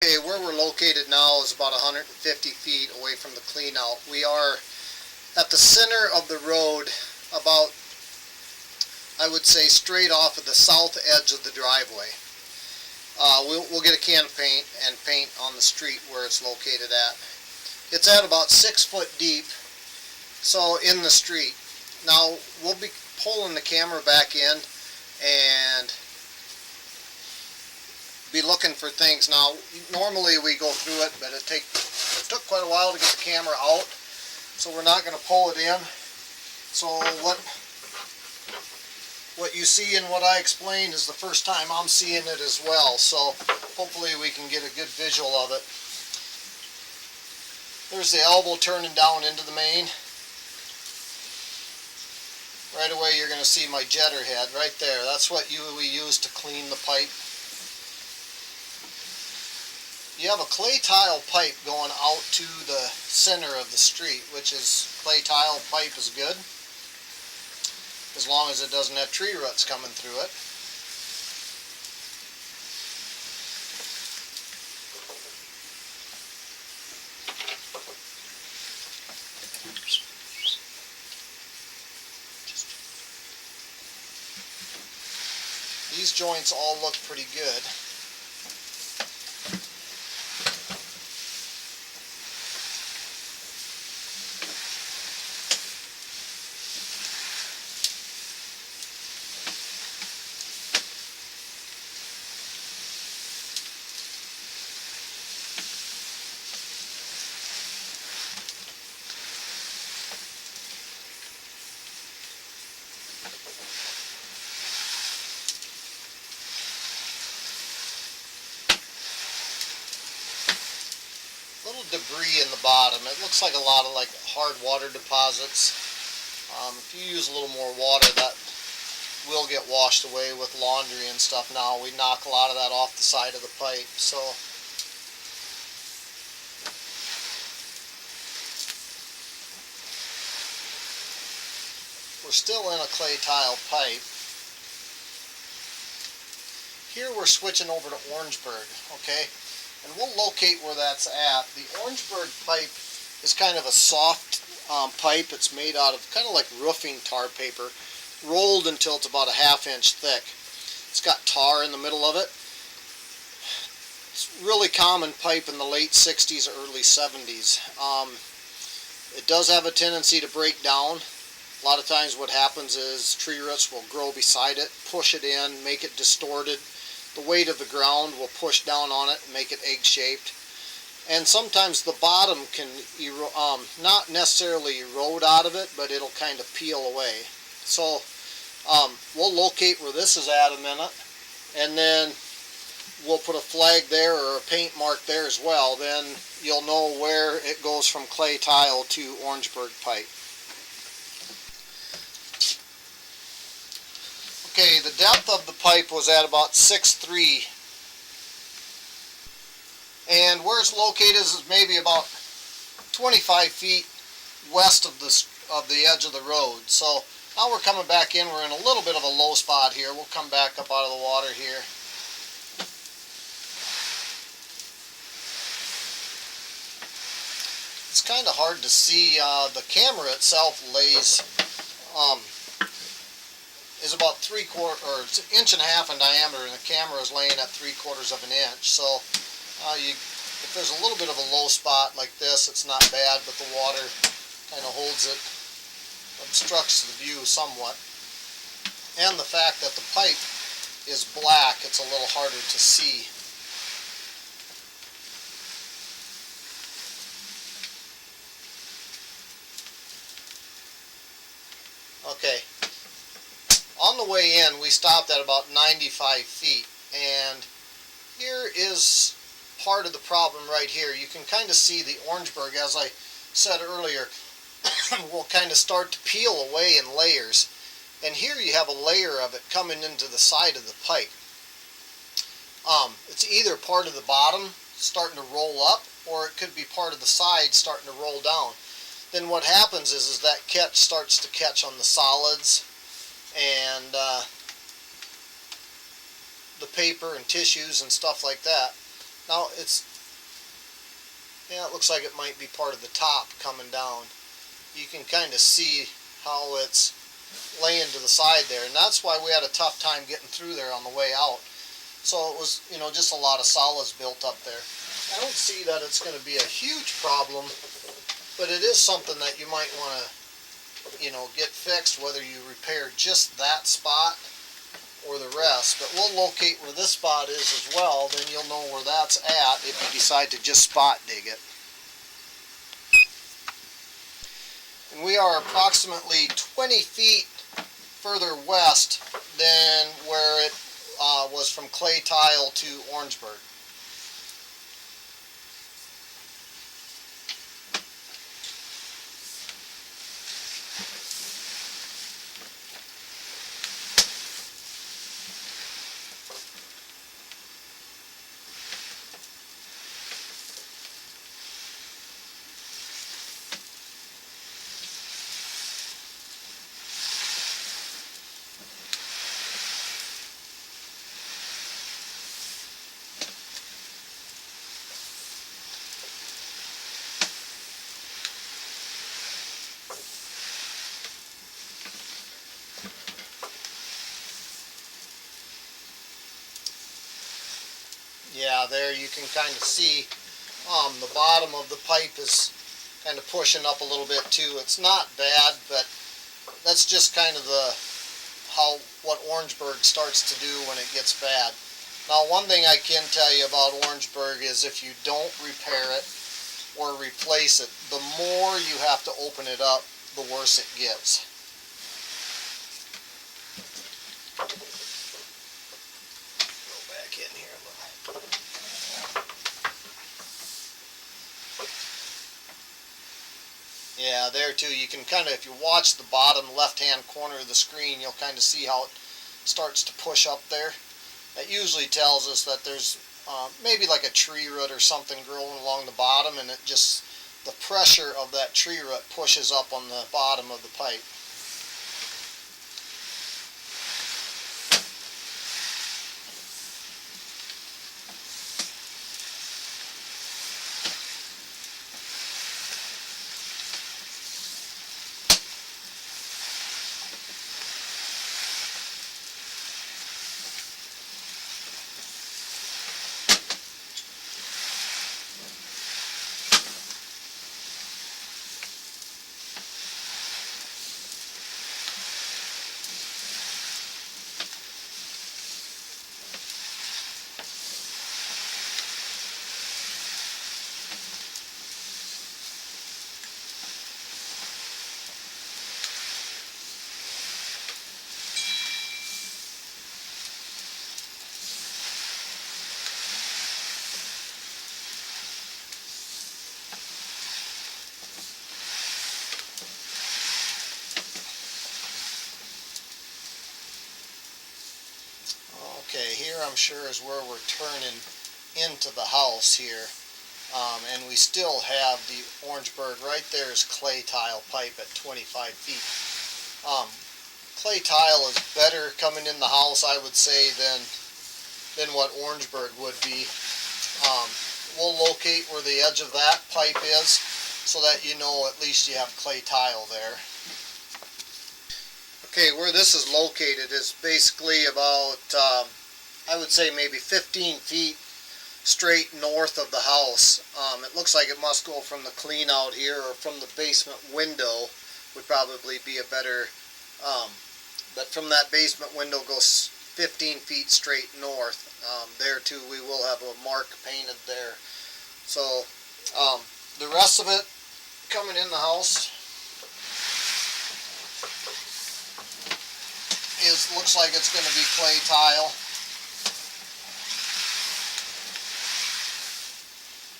Okay, where we're located now is about 150 feet away from the cleanout. We are at the center of the road, about, I would say, straight off of the south edge of the driveway. We'll get a can of paint and paint on the street where it's located at. It's at about 6 foot deep, so in the street. Now we'll be pulling the camera back in and be looking for things. Now normally we go through it, but it took quite a while to get the camera out, so we're not going to pull it in. So what you see and what I explained is the first time I'm seeing it as well, so hopefully we can get a good visual of it. There's the elbow turning down into the main. Right away you're going to see my jetter head right there. That's what we use to clean the pipe. You have a clay tile pipe going out to the center of the street, which is, clay tile pipe is good, as long as it doesn't have tree roots coming through it. These joints all look pretty good. Little debris in the bottom. It looks like a lot of hard water deposits. If you use a little more water, that will get washed away with laundry and stuff. Now we knock a lot of that off the side of the pipe. So we're still in a clay tile pipe. Here we're switching over to Orangeburg, okay? And we'll locate where that's at. The Orangeburg pipe is kind of a soft pipe. It's made out of kind of like roofing tar paper, rolled until it's about a ½ inch thick. It's got tar in the middle of it. It's a really common pipe in the late 60s, early 70s. It does have a tendency to break down. A lot of times what happens is tree roots will grow beside it, push it in, make it distorted. The weight of the ground will push down on it and make it egg-shaped. And sometimes the bottom can not necessarily erode out of it, but it'll kind of peel away. So we'll locate where this is at a minute, and then we'll put a flag there or a paint mark there as well. Then you'll know where it goes from clay tile to Orangeburg pipe. Okay, the depth of the pipe was at about 6'3", and where it's located is maybe about 25 feet west of the edge of the road. So now we're coming back in. We're in a little bit of a low spot here. We'll come back up out of the water here. It's kind of hard to see. The camera itself lays is about 3/4 or it's 1.5 inches in diameter, and the camera is laying at 3/4 of an inch. So if there's a little bit of a low spot like this, it's not bad, but the water kind of holds it, obstructs the view somewhat. And the fact that the pipe is black, it's a little harder to see. Okay. On the way in, we stopped at about 95 feet, and here is part of the problem right here. You can kind of see the Orangeburg, as I said earlier, will kind of start to peel away in layers. And here you have a layer of it coming into the side of the pipe. It's either part of the bottom starting to roll up, or it could be part of the side starting to roll down. Then what happens is that catch starts to catch on the solids and the paper and tissues and stuff like that. Now it's Yeah, it looks like it might be part of the top coming down. You can kind of see how it's laying to the side there, and that's why we had a tough time getting through there on the way out. So it was, just a lot of solids built up there. I don't see that it's going to be a huge problem, but it is something that you might want to, get fixed, whether you repair just that spot or the rest. But we'll locate where this spot is as well, then you'll know where that's at if you decide to just spot dig it. And we are approximately 20 feet further west than where it was from Clay Tile to Orangeburg. Yeah, there you can kind of see the bottom of the pipe is kind of pushing up a little bit too. It's not bad, but that's just kind of what Orangeburg starts to do when it gets bad. Now, one thing I can tell you about Orangeburg is if you don't repair it or replace it, the more you have to open it up, the worse it gets. Go back in here a little. Yeah, there too, you can kind of, if you watch the bottom left-hand corner of the screen, you'll kind of see how it starts to push up there. That usually tells us that there's maybe like a tree root or something growing along the bottom, and it just, the pressure of that tree root pushes up on the bottom of the pipe. Okay, here I'm sure is where we're turning into the house here. And we still have the Orangeburg. Right there is clay tile pipe at 25 feet. Clay tile is better coming in the house, I would say, than what Orangeburg would be. We'll locate where the edge of that pipe is so that you know at least you have clay tile there. Okay, where this is located is basically about, I would say maybe 15 feet straight north of the house. It looks like it must go from the clean out here, or from the basement window would probably be a better, but from that basement window goes 15 feet straight north. There too we will have a mark painted there. So the rest of it coming in the house looks like it's going to be clay tile.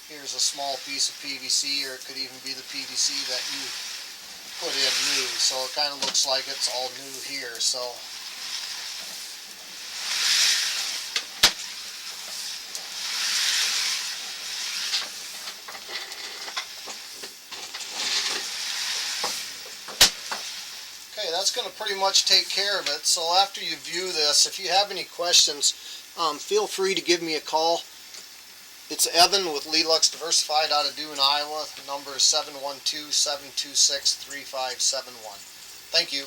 Here's a small piece of PVC, or it could even be the PVC that you put in new. So it kind of looks like it's all new here. So okay, that's going to pretty much take care of it. So after you view this, if you have any questions, feel free to give me a call. It's Evan with Lelux Diversified out of Dune, Iowa. The number is 712-726-3571. Thank you.